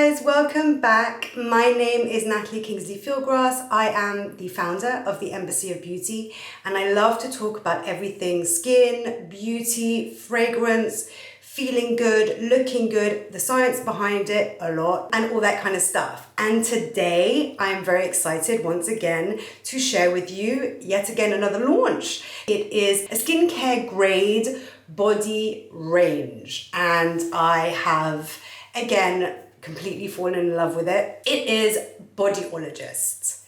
guys, welcome back. My name is Natalie Kingsley-Fieldgrass. I am the founder of the Embassy.Of.Beauty, and I love to talk about everything skin, beauty, fragrance, feeling good, looking good, the science behind it a lot, and all that kind of stuff. And today I'm very excited once again to share with you yet again another launch. It is a skincare grade body range, and I have again completely fallen in love with it. It is Bodyologist.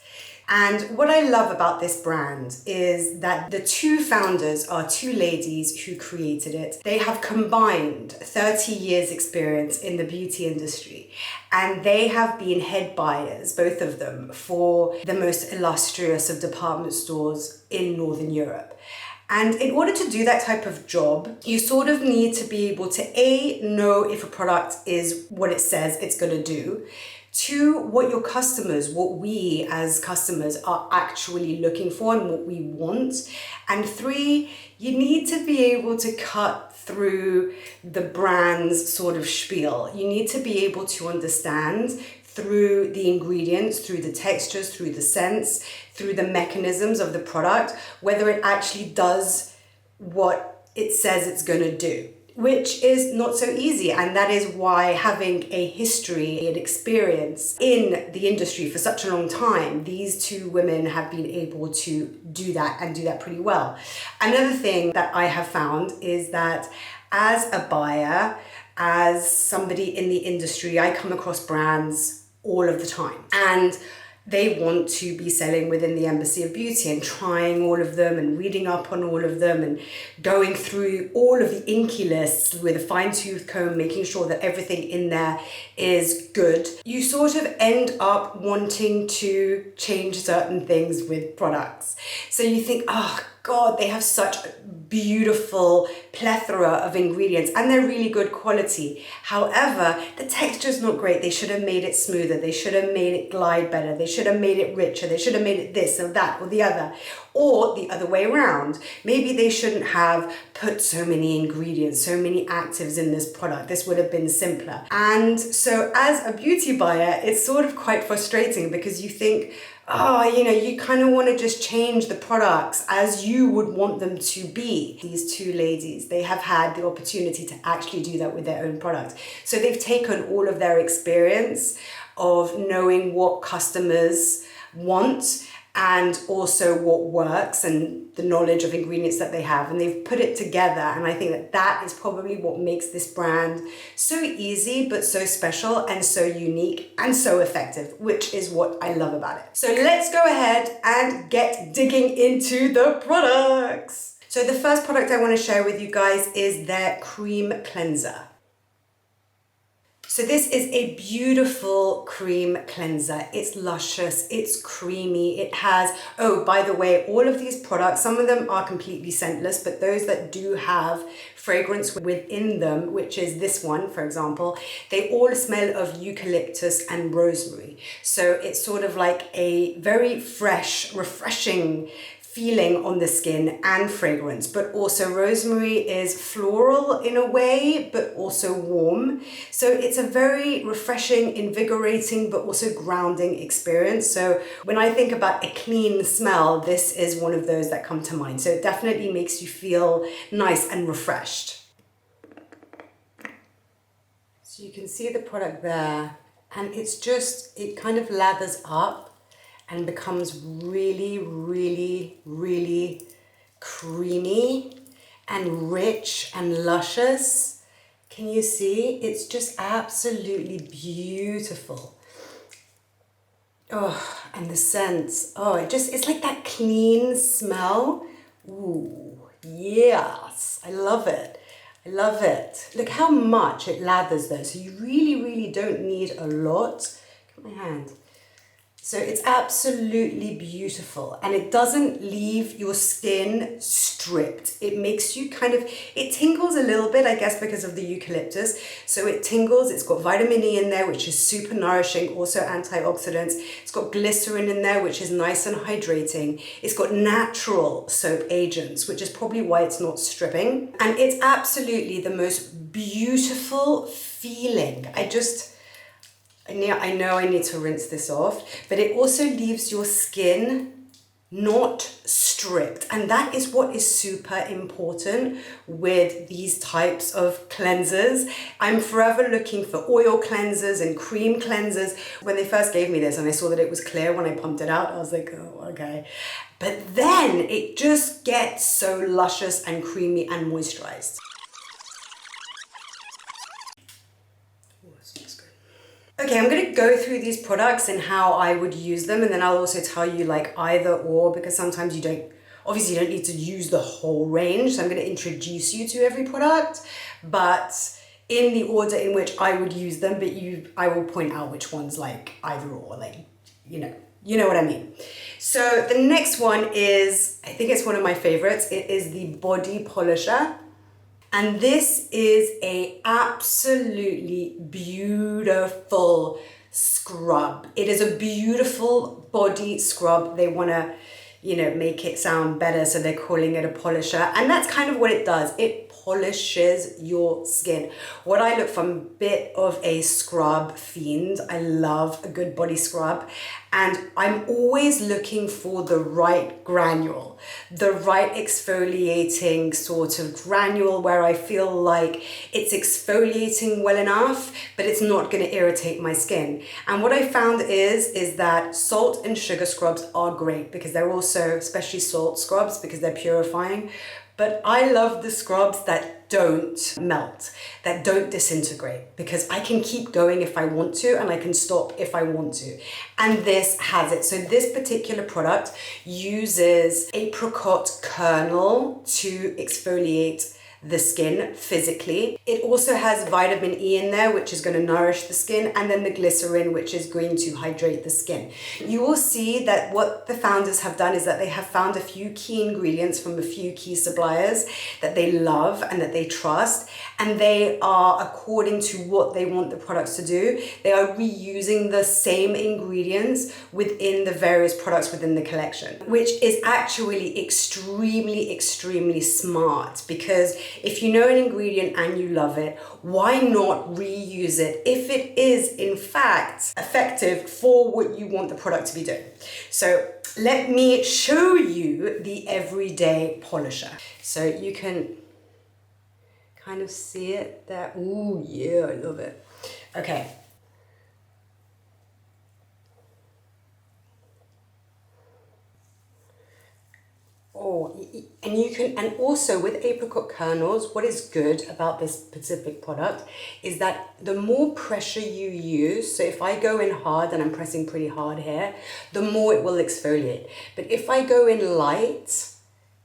And what I love about this brand is that the two founders are two ladies who created it. They have combined 30 years experience in the beauty industry, and they have been head buyers, both of them, for the most illustrious of department stores in Northern Europe. And in order to do that type of job, you sort of need to be able to know if a product is what it says it's going to do, two, what your customers, what we as customers are actually looking for and what we want, and three, you need to be able to cut through the brand's sort of spiel. You need to be able to understand through the ingredients, through the textures, through the scents, through the mechanisms of the product, whether it actually does what it says it's going to do, which is not so easy. And that is why having a history and experience in the industry for such a long time, these two women have been able to do that and do that pretty well. Another thing that I have found is that as a buyer, as somebody in the industry, I come across brands all of the time, and they want to be selling within the Embassy.Of.Beauty and trying all of them and reading up on all of them and going through all of the inky lists with a fine-tooth comb, making sure that everything in there is good. You sort of end up wanting to change certain things with products. So you think, oh God, they have such a beautiful plethora of ingredients and they're really good quality. However, the texture is not great. They should have made it smoother. They should have made it glide better. They should have made it richer. They should have made it this or that or the other. Or the other way around. Maybe they shouldn't have put so many ingredients, so many actives in this product. This would have been simpler. And so as a beauty buyer, it's sort of quite frustrating because you think, oh, you kind of want to just change the products as you would want them to be. These two ladies, they have had the opportunity to actually do that with their own products. So they've taken all of their experience of knowing what customers want and also what works and the knowledge of ingredients that they have, and they've put it together. And I think that that is probably what makes this brand so easy but so special and so unique and so effective, which is what I love about it. So let's go ahead and get digging into the products. So the first product I want to share with you guys is their cream cleanser. So this is a beautiful cream cleanser. It's luscious, it's creamy, it has, oh, by the way, all of these products, some of them are completely scentless, but those that do have fragrance within them, which is this one, for example, they all smell of eucalyptus and rosemary. So it's sort of like a very fresh, refreshing feeling on the skin and fragrance, but also rosemary is floral in a way, but also warm. So it's a very refreshing, invigorating, but also grounding experience. So when I think about a clean smell, this is one of those that come to mind. So it definitely makes you feel nice and refreshed. So you can see the product there, and it's just, it kind of lathers up and becomes really, really, really creamy and rich and luscious. Can you see? It's just absolutely beautiful. Oh, and the scents. Oh, it's like that clean smell. Ooh, yes, I love it. I love it. Look how much it lathers though. So you really, really don't need a lot. Look at my hand. So it's absolutely beautiful, and it doesn't leave your skin stripped. It makes you it tingles a little bit, I guess, because of the eucalyptus. So it tingles, it's got vitamin E in there, which is super nourishing, also antioxidants. It's got glycerin in there, which is nice and hydrating. It's got natural soap agents, which is probably why it's not stripping. And it's absolutely the most beautiful feeling. I know I need to rinse this off, but it also leaves your skin not stripped. And that is what is super important with these types of cleansers. I'm forever looking for oil cleansers and cream cleansers. When they first gave me this and I saw that it was clear when I pumped it out, I was like, oh, okay. But then it just gets so luscious and creamy and moisturized. Okay, I'm gonna go through these products and how I would use them, and then I'll also tell you like either or, because sometimes obviously you don't need to use the whole range. So I'm gonna introduce you to every product, but in the order in which I would use them, but I will point out which ones like either or, like, you know what I mean. So the next one is, I think it's one of my favorites. It is the Body Polisher. And this is a absolutely beautiful scrub. It is a beautiful body scrub. They want to, make it sound better, so they're calling it a polisher. And that's kind of what it does. It polishes your skin. What I look for, I'm a bit of a scrub fiend. I love a good body scrub. And I'm always looking for the right granule, the right exfoliating sort of granule where I feel like it's exfoliating well enough, but it's not going to irritate my skin. And what I found is that salt and sugar scrubs are great because they're also, especially salt scrubs, because they're purifying. But I love the scrubs that don't melt, that don't disintegrate, because I can keep going if I want to, and I can stop if I want to. And this has it. So this particular product uses apricot kernel to exfoliate the skin physically. It also has vitamin E in there, which is going to nourish the skin, and then the glycerin, which is going to hydrate the skin. You will see that what the founders have done is that they have found a few key ingredients from a few key suppliers that they love and that they trust, and they are, according to what they want the products to do, they are reusing the same ingredients within the various products within the collection, which is actually extremely, extremely smart, because if you know an ingredient and you love it, why not reuse it if it is in fact effective for what you want the product to be doing? So let me show you the everyday polisher. So you can kind of see it there. Ooh, yeah, I love it. Okay. Oh, and also with apricot kernels, what is good about this specific product is that the more pressure you use, so if I go in hard and I'm pressing pretty hard here, the more it will exfoliate. But if I go in light,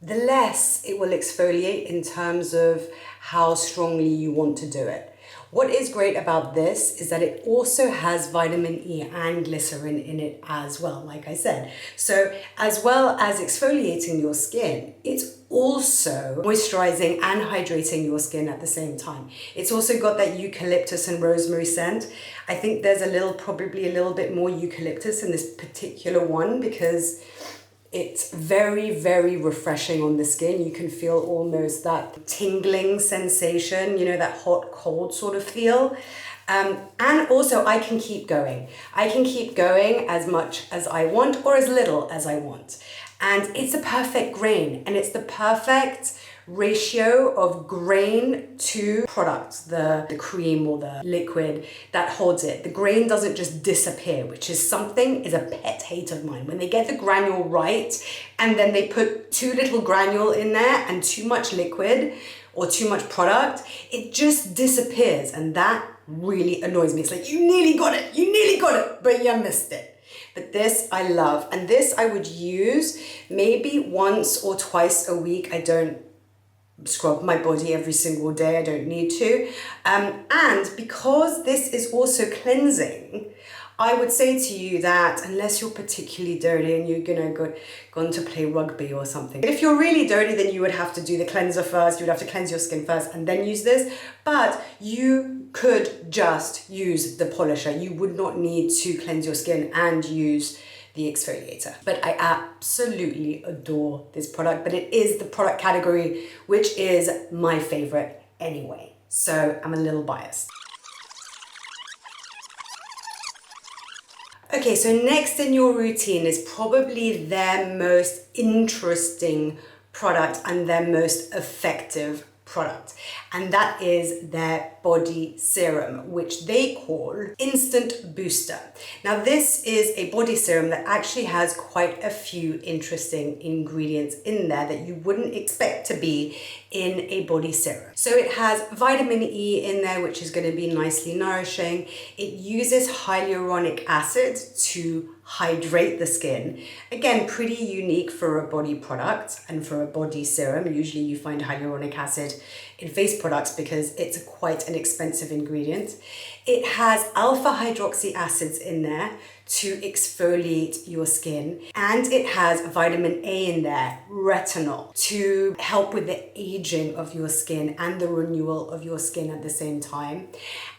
the less it will exfoliate in terms of how strongly you want to do it. What is great about this is that it also has vitamin E and glycerin in it as well, like I said. So as well as exfoliating your skin, it's also moisturizing and hydrating your skin at the same time. It's also got that eucalyptus and rosemary scent. I think there's probably a little bit more eucalyptus in this particular one because it's very, very refreshing on the skin. You can feel almost that tingling sensation, that hot, cold sort of feel. And also I can keep going. I can keep going as much as I want or as little as I want. And it's a perfect grain, and it's the perfect ratio of grain to product, the cream or the liquid that holds it. The grain doesn't just disappear, which is a pet hate of mine. When they get the granule right and then they put too little granule in there and too much liquid or too much product, it just disappears, and that really annoys me. It's like, you nearly got it, but you missed it. But this I love, and this I would use maybe once or twice a week. I don't scrub my body every single day. I don't need to. And because this is also cleansing, I would say to you that unless you're particularly dirty and you're gone to play rugby or something. If you're really dirty, then you would have to do the cleanser first. You would have to cleanse your skin first and then use this. But you could just use the polisher. You would not need to cleanse your skin and use the exfoliator. But I absolutely adore this product, but it is the product category which is my favorite anyway. So I'm a little biased. Okay, so next in your routine is probably their most interesting product and their most effective product, and that is their body serum, which they call Instant Booster. Now, this is a body serum that actually has quite a few interesting ingredients in there that you wouldn't expect to be in a body serum. So it has vitamin E in there, which is going to be nicely nourishing. It uses hyaluronic acid to hydrate the skin. Again, pretty unique for a body product and for a body serum. Usually you find hyaluronic acid in face products because it's quite an expensive ingredient. It has alpha hydroxy acids in there to exfoliate your skin, and it has vitamin A in there, retinol, to help with the aging of your skin and the renewal of your skin at the same time.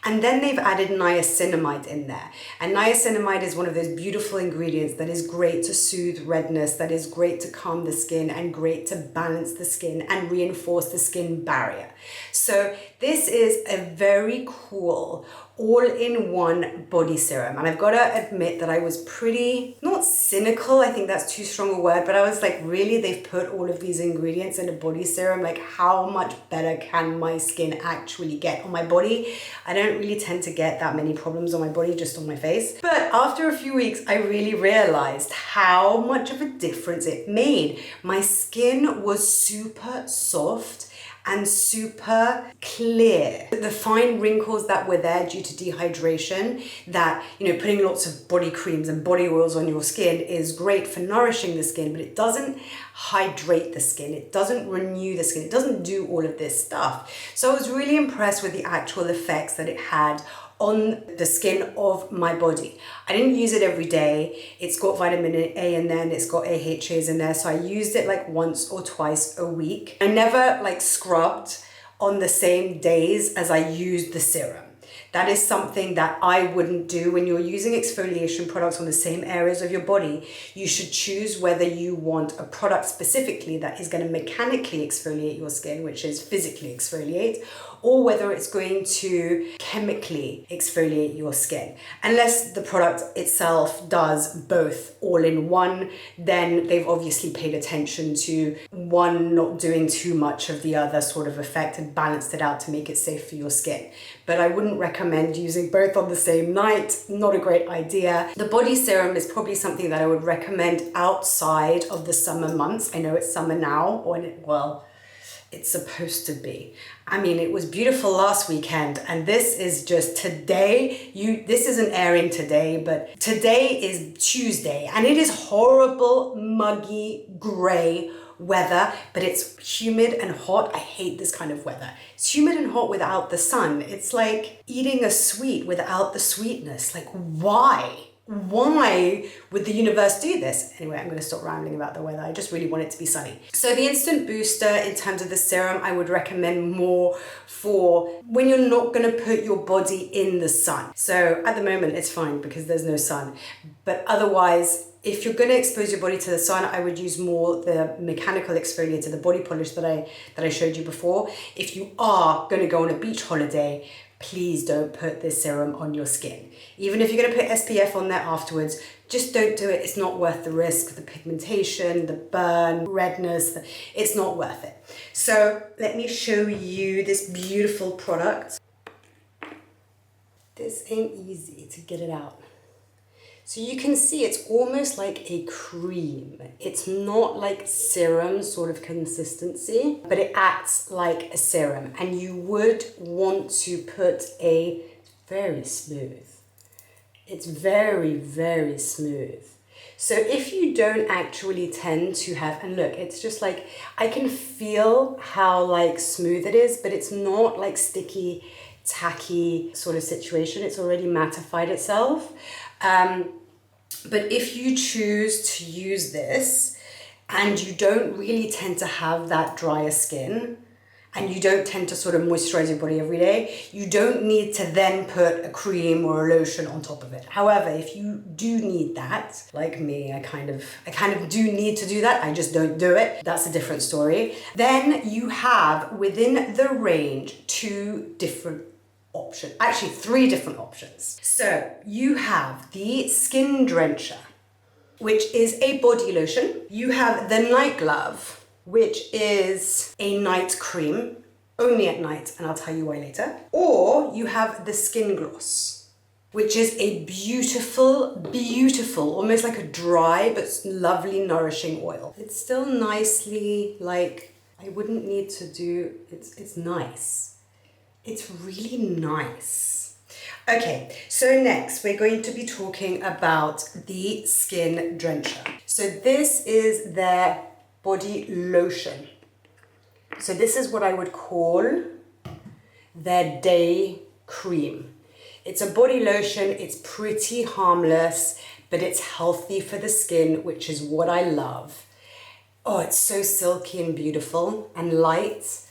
And then they've added niacinamide in there, and niacinamide is one of those beautiful ingredients that is great to soothe redness, that is great to calm the skin and great to balance the skin and reinforce the skin barrier. So this is a very cool all-in-one body serum, and I've got to admit that I was pretty, not cynical, I think that's too strong a word, but I was like, really, they've put all of these ingredients in a body serum? Like, how much better can my skin actually get on my body? I don't really tend to get that many problems on my body, just on my face. But after a few weeks, I really realized how much of a difference it made. My skin was super soft and super clear. The fine wrinkles that were there due to dehydration, that, you know, putting lots of body creams and body oils on your skin is great for nourishing the skin, but it doesn't hydrate the skin, it doesn't renew the skin, it doesn't do all of this stuff. So I was really impressed with the actual effects that it had on the skin of my body. I didn't use it every day. It's got vitamin A in there and it's got AHAs in there. So I used it like once or twice a week. I never like scrubbed on the same days as I used the serum. That is something that I wouldn't do. When you're using exfoliation products on the same areas of your body, you should choose whether you want a product specifically that is going to mechanically exfoliate your skin, which is physically exfoliate, or whether it's going to chemically exfoliate your skin. Unless the product itself does both all in one, then they've obviously paid attention to one not doing too much of the other sort of effect and balanced it out to make it safe for your skin. But I wouldn't recommend using both on the same night. Not a great idea. The body serum is probably something that I would recommend outside of the summer months. I know it's summer now, well, it's supposed to be. I mean, it was beautiful last weekend, and this is just today. This isn't airing today, but today is Tuesday, and it is horrible, muggy, gray weather, but it's humid and hot. I hate this kind of weather. It's humid and hot without the sun. It's like eating a sweet without the sweetness. Like, why? Why would the universe do this? Anyway, I'm going to stop rambling about the weather. I just really want it to be sunny. So the Instant Booster, in terms of the serum, I would recommend more for when you're not going to put your body in the sun. So at the moment, it's fine because there's no sun. But otherwise, if you're going to expose your body to the sun, I would use more the mechanical exfoliator, the body polish that I showed you before. If you are going to go on a beach holiday, please don't put this serum on your skin. Even if you're going to put SPF on there afterwards, just don't do it. It's not worth the risk, the pigmentation, the burn, redness, it's not worth it. So let me show you this beautiful product. This ain't easy to get it out. So you can see it's almost like a cream. It's not like serum sort of consistency, but it acts like a serum. And you would want to put very smooth. It's very, very smooth. So if you don't actually tend to have, and look, it's just like, I can feel how like smooth it is, but it's not like sticky, tacky sort of situation. It's already mattified itself. But if you choose to use this and you don't really tend to have that drier skin and you don't tend to sort of moisturize your body every day, you don't need to then put a cream or a lotion on top of it. However, if you do need that, like me, I kind of do need to do that. I just don't do it. That's a different story. Then you have within the range 2 different option. Actually, 3 different options. So you have the Skin Drencher, which is a body lotion. You have the Night Glove, which is a night cream, only at night, and I'll tell you why later. Or you have the Skin Gloss, which is a beautiful, beautiful, almost like a dry but lovely nourishing oil. It's still nicely, like, I wouldn't need to do, it's nice. It's really nice. Okay, so next we're going to be talking about the Skin Drencher. So this is their body lotion. So this is what I would call their day cream. It's a body lotion, it's pretty harmless, but it's healthy for the skin, which is what I love. Oh, it's so silky and beautiful and light.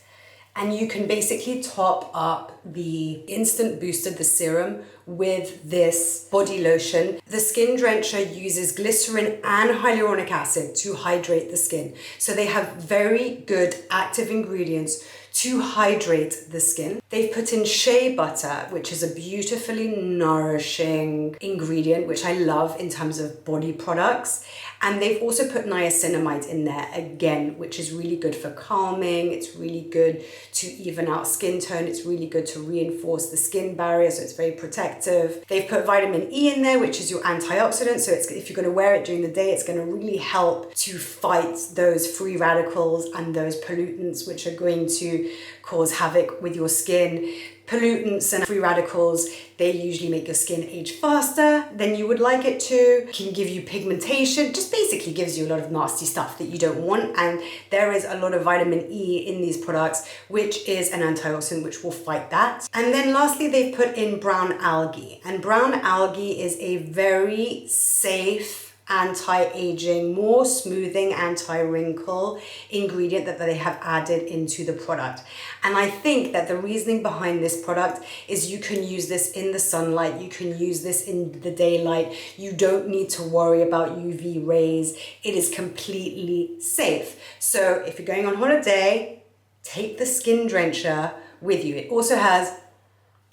And you can basically top up the Instant Booster, the serum, with this body lotion. The Skin Drencher uses glycerin and hyaluronic acid to hydrate the skin. So they have very good active ingredients to hydrate the skin. They've put in shea butter, which is a beautifully nourishing ingredient, which I love in terms of body products. And they've also put niacinamide in there again, which is really good for calming. It's really good to even out skin tone. It's really good to reinforce the skin barrier, so it's very protective. They've put vitamin E in there, which is your antioxidant. So it's, if you're going to wear it during the day, it's going to really help to fight those free radicals and those pollutants, which are going to cause havoc with your skin. Pollutants and free radicals, they usually make your skin age faster than you would like it to, can give you pigmentation, just basically gives you a lot of nasty stuff that you don't want. And there is a lot of vitamin E in these products, which is an antioxidant which will fight that. And then lastly, they've put in brown algae. And brown algae is a very safe, anti-aging, more smoothing, anti-wrinkle ingredient that they have added into the product. And I think that the reasoning behind this product is you can use this in the sunlight, you can use this in the daylight, you don't need to worry about UV rays, it is completely safe. So if you're going on holiday, take the Skin Drencher with you. It also has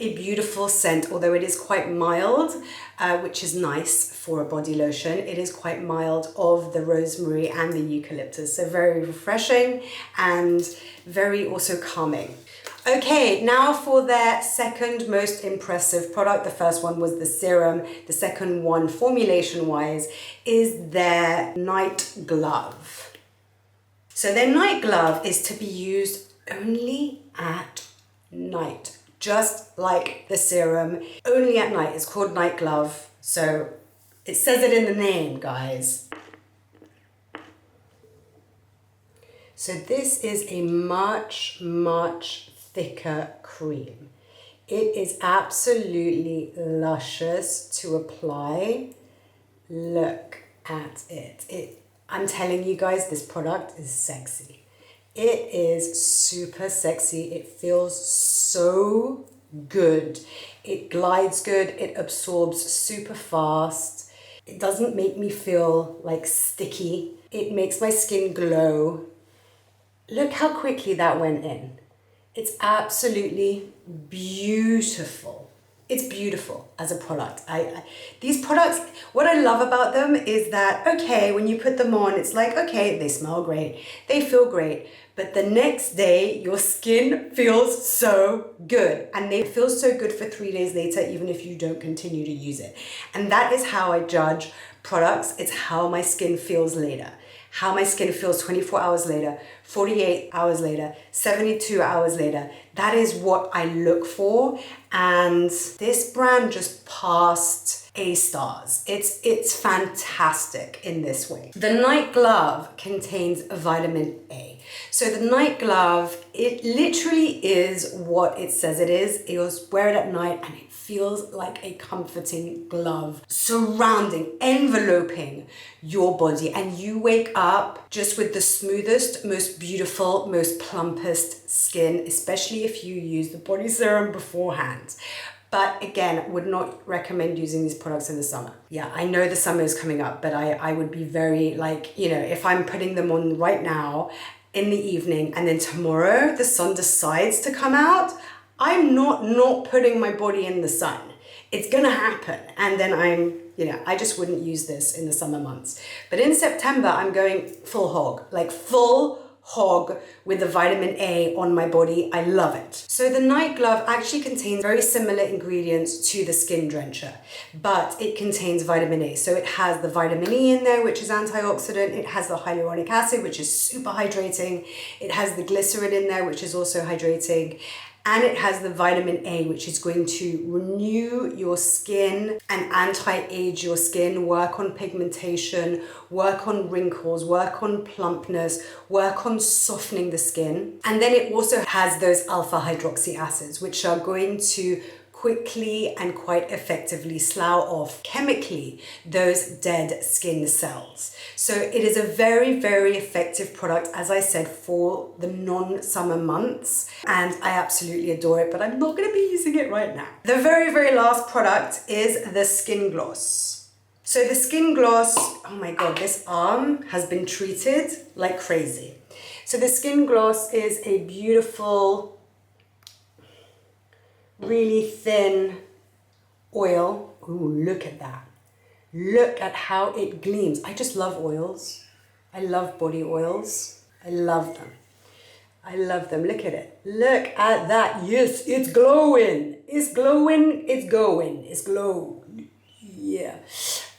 a beautiful scent, although it is quite mild, which is nice for a body lotion. It is quite mild of the rosemary and the eucalyptus, so very refreshing and very also calming. Okay, now for their second most impressive product. The first one was the serum. The second one, formulation-wise, is their Night Glove. So their Night Glove is to be used only at night. Just like the serum, only at night. It's called Night Glove, so it says it in the name, guys. So this is a much, much thicker cream. It is absolutely luscious to apply. Look at it. I'm telling you guys, this product is sexy. It is super sexy. It feels so good. It glides good. It absorbs super fast. It doesn't make me feel like sticky. It makes my skin glow. Look how quickly that went in. It's absolutely beautiful. It's beautiful as a product. These products, what I love about them is that, okay, when you put them on, it's like, okay, they smell great, they feel great, but the next day your skin feels so good, and they feel so good for 3 days later, even if you don't continue to use it. And that is how I judge products. It's how my skin feels later. How my skin feels 24 hours later, 48 hours later, 72 hours later. That is what I look for. And this brand just passed A-stars. It's fantastic in this way. The Night Glove contains vitamin A. So the Night Glove, it literally is what it says it is. You'll wear it at night and it feels like a comforting glove surrounding, enveloping your body, and you wake up just with the smoothest, most beautiful, most plumpest skin, especially if you use the body serum beforehand. But again, would not recommend using these products in the summer. Yeah, I know the summer is coming up, but I would be very like, you know, if I'm putting them on right now in the evening and then tomorrow the sun decides to come out, I'm not putting my body in the sun. It's gonna happen. And then I just wouldn't use this in the summer months. But in September, I'm going full hog, like full hog with the vitamin A on my body. I love it. So the night glove actually contains very similar ingredients to the skin drencher, but it contains vitamin A. So it has the vitamin E in there, which is antioxidant. It has the hyaluronic acid, which is super hydrating. It has the glycerin in there, which is also hydrating. And it has the vitamin A, which is going to renew your skin and anti-age your skin, work on pigmentation, work on wrinkles, work on plumpness, work on softening the skin. And then it also has those alpha hydroxy acids, which are going to quickly and quite effectively slough off chemically those dead skin cells. So it is a very, very effective product, as I said, for the non-summer months, and I absolutely adore it, but I'm not going to be using it right now. The very, very last product is the skin gloss. So the skin gloss, oh my God, this arm has been treated like crazy. So the skin gloss is a beautiful, really thin oil. Ooh, look at that. Look at how it gleams. I just love oils. I love body oils. I love them. I love them. Look at it. Look at that. Yes, it's glowing. It's glowing. It's going. It's glow. Yeah.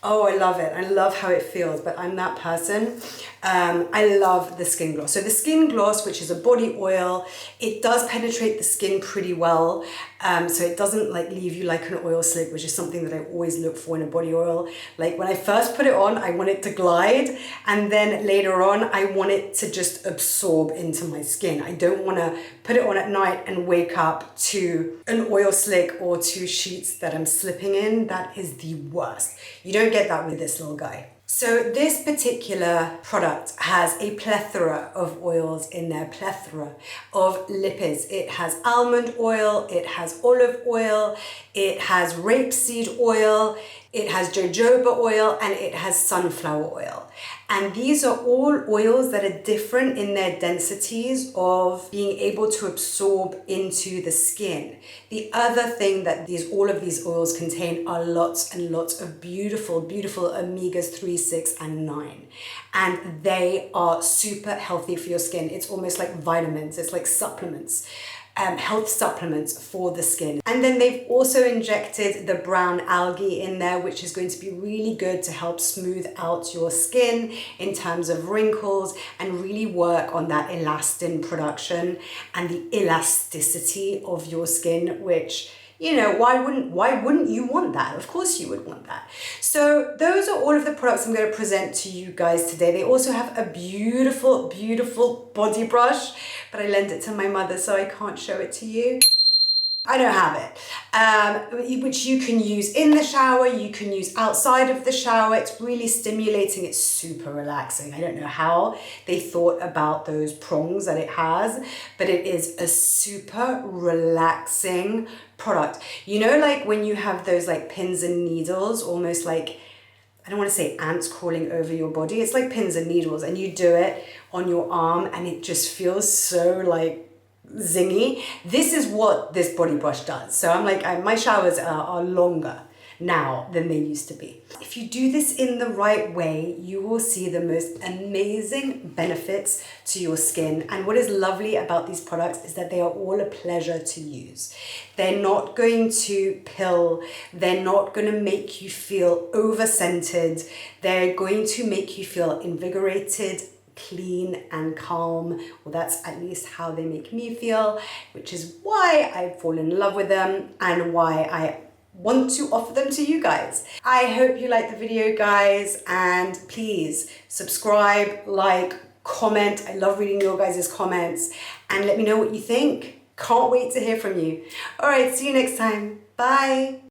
Oh, I love it. I love how it feels, but I'm that person. I love the skin gloss. So the skin gloss, which is a body oil, it does penetrate the skin pretty well. So it doesn't like leave you like an oil slick, which is something that I always look for in a body oil. Like when I first put it on, I want it to glide. And then later on, I want it to just absorb into my skin. I don't want to put it on at night and wake up to an oil slick or to sheets that I'm slipping in. That is the worst. You don't get that with this little guy. So this particular product has a plethora of oils in there, plethora of lipids. It has almond oil, it has olive oil, it has rapeseed oil, it has jojoba oil, and it has sunflower oil. And these are all oils that are different in their densities of being able to absorb into the skin. The other thing that all of these oils contain are lots and lots of beautiful, beautiful omegas 3, 6, and 9. And they are super healthy for your skin. It's almost like vitamins, it's like supplements. Health supplements for the skin. And then they've also injected the brown algae in there, which is going to be really good to help smooth out your skin in terms of wrinkles and really work on that elastin production and the elasticity of your skin, which, you know, why wouldn't you want that? Of course you would want that. So those are all of the products I'm going to present to you guys today. They also have a beautiful, beautiful body brush, but I lent it to my mother, so I can't show it to you. I don't have it, which you can use in the shower, you can use outside of the shower. It's really stimulating, it's super relaxing. I don't know how they thought about those prongs that it has, but it is a super relaxing product. You know, like when you have those like pins and needles, almost like, I don't want to say ants crawling over your body. It's like pins and needles, and you do it on your arm and it just feels so like zingy. This is what this body brush does. So I'm like, my showers are longer now than they used to be. If you do this in the right way, you will see the most amazing benefits to your skin. And what is lovely about these products is that they are all a pleasure to use. They're not going to pill. They're not going to make you feel over-scented. They're going to make you feel invigorated, clean and calm. Well, that's at least how they make me feel, which is why I fall in love with them and why I want to offer them to you guys. I hope you liked the video, guys, and please subscribe, like, comment. I love reading your guys' comments, and let me know what you think. Can't wait to hear from you. All right, see you next time. Bye.